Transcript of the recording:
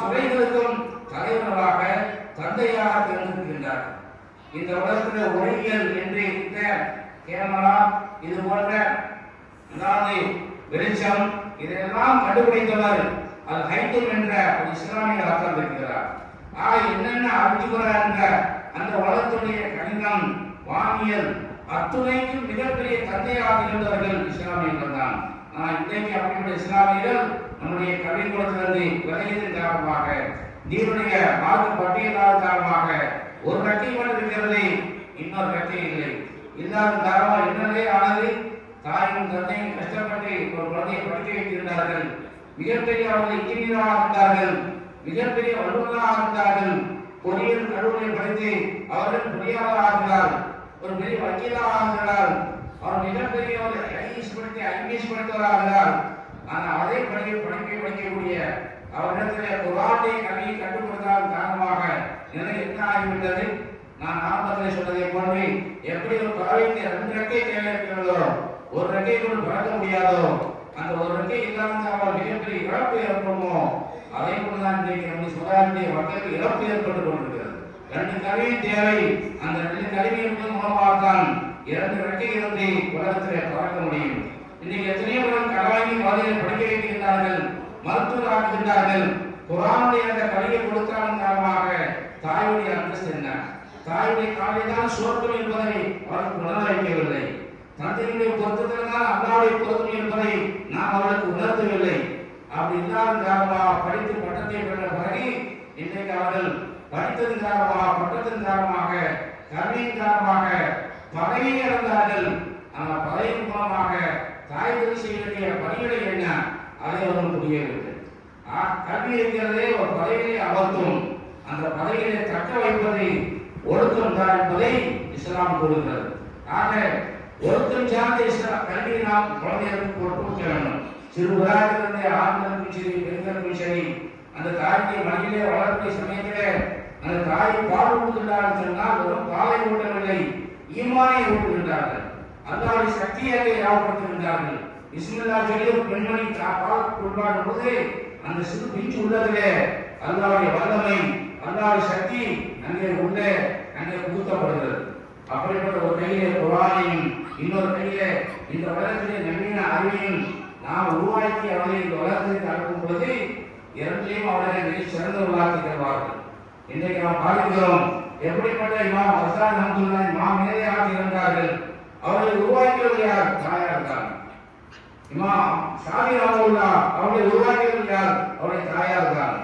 துறைகளுக்கும் தலைவர்களாக தந்தையாக தேர்ந்தெடுக்கின்றார். இந்த உலகத்தில் ஒளியியல் என்று இந்த கேமரா இது போன்ற வெளிச்சம் இதெல்லாம் கண்டுபிடித்தவர் அது ஹைத்தம் என்ற ஒரு இஸ்லாமிய அர்த்தம் இருக்கிறார். என்னென்ன அறிஞ்சுகிறார் என்ற அந்த உலகத்துடைய கணிதம் வானியல் அத்துணைக்கும் மிகப்பெரிய தந்தையாக இருந்தவர்கள் இஸ்லாமியர்கள் தான். இன்றைக்கு அப்படிப்பட்ட இஸ்லாமியர்கள் நம்முடைய கல்விக்கூடத்திலிருந்து விலகியதன் காரணமாக நீருடைய மார்க்க பட்டியலாத காரணமாக ஒரு கட்சி மட்டும் இருக்கிறது, இன்னொரு கட்சி இல்லை. இல்லாத காரணமாக என்னவே ஆனது, தாயும் தந்தையும் கஷ்டப்பட்டு ஒரு குழந்தையை படிக்க வைத்திருந்தார்கள். மிகப்பெரிய அவர்கள் இன்ஜினியராக இருந்தார்கள், மிகப்பெரிய வல்லுநராக இருந்தார்கள். பொறியியல் கல்லூரியை படித்து அவர்கள் பொறியாளராக இருந்தார், ஒரு பெரிய வக்கீலாக இருந்தார், அவர் மிகப்பெரிய ஒரு ஐபிஎஸ் படித்தவராகிறார். ஆனால் அதே படிக்கக்கூடிய அவரிடத்தில் குர்ஆனை கல்வியை கற்றுக் கொடுத்தால் காரணமாக நிலை என்ன ஆகிவிட்டது? நான் ஆரம்பத்தில் சொன்னதை போன்று எப்படி ஒரு பறவைக்கு 2 ரெக்கை தேவை இருக்கிறதோ, ஒரு ரெக்கை கூட பறக்க முடியாதோ, அந்த ஒரு ரெக்கை இல்லாமல் அவர் மிகப்பெரிய இழப்பு ஏற்படுமோ, அதே போலதான் இன்றைக்கு நம்முடைய சமுதாயத்திலே மக்களுக்கு இழப்பு ஏற்பட்டு கொண்டிருக்கிறது. 2 கருவியும் தேவை. அந்த 2 கருவி என்பது மூலமாகத்தான் 2 ரெக்கை இருந்து உலகத்திலே பறக்க முடியும். இன்னைக்கு எத்தனையோ பேர் கடவாங்கி வாதிகளை படிக்க வைக்கின்றார்கள், மருத்துவர் ஆக்குகின்றார்கள். குர்ஆனுடைய அந்த கல்வியை கொடுத்தாலும் காரணமாக தாயுடைய அந்தஸ்து என்ன, தாயுடைய காலைதான் சொர்க்கம் என்பதை அவருக்கு உணர வைக்கவில்லை. தந்தையுடைய பொருத்தத்தில் தான் அல்லாஹ்வுடைய பொருத்தம் என்பதை நாம் அவர்களுக்கு உணர்த்தவில்லை. அப்படி இல்லாத காரணமாக படித்து பட்டத்தை பெற்ற பிறகு இன்றைக்கு அவர்கள் படித்ததன் காரணமாக பட்டத்தின் காரணமாக கல்வியின் காரணமாக பதவியை இழந்தார்கள். அந்த பதவியின் மூலமாக தாய்கள் செய்ய வேண்டிய பணிகளை என்ன அதை அவர்கள் புரியவில்லை. கல்வி இருக்கிறதே ஒரு பதவியை அமர்த்தும், அந்த பதவிகளை தக்க வைப்பதை ஒழுக்கம் தான் என்பதை இஸ்லாம் கூறுகிறது. ஆக ஒழுக்கம் சார்ந்த கல்வியை நாம் குழந்தைகளுக்கு கொடுக்க வேண்டும். சிறு உதாரணத்திலிருந்து ஆண்களுக்கும் சரி பெண்களுக்கும் சரி அந்த தாய்க்கு மடியிலே வளர்க்கிற சமயத்திலே அந்த தாயை பால் ஊட்டுகின்றார்கள் சொன்னால் வெறும் பாலை ஊட்டவில்லை, ஈமானை ஊட்டுகின்றார்கள். அல்லாஹ்வுடைய சக்தியை ஞாபகப்படுத்துகின்றார்கள். பிஸ்மில்லாஹ் சொல்லி ஒரு பெண்மணி பால் கொடுப்பார் பொழுது அந்த சிறு பிஞ்சு உள்ளதிலே அல்லாஹ்வுடைய வல்லமை அல்லாஹ்வுடைய சக்தி அங்கே ஊத்தப்படுகிறது. அப்படிப்பட்ட ஒரு கையிலே குர்ஆனையும் இன்னொரு கையிலே இந்த உலகத்திலே நவீன அறிவையும் நாம் உருவாக்கி அவர்களை இந்த உலகத்திற்கு அனுப்பும் பொழுது இரண்டிலையும் அவர்களை மிக சிறந்தவர்களாக்கி தருவார்கள். இன்றைக்கு நாம் பார்க்கிறோம் எப்படிப்பட்ட இமாம் ஹஸ்ஸான் ரஹ்மத்துல்லாஹி இமாம் மேதையாக இருந்தார்கள். அவர்களை உருவாக்கியவர் யார்? தாயார் தான். இமாம் ஷாஃபி ரஹ்மத்துல்லாஹ் அவர்களை உருவாக்கியவர் யார்? அவருடைய தாயார் தான்.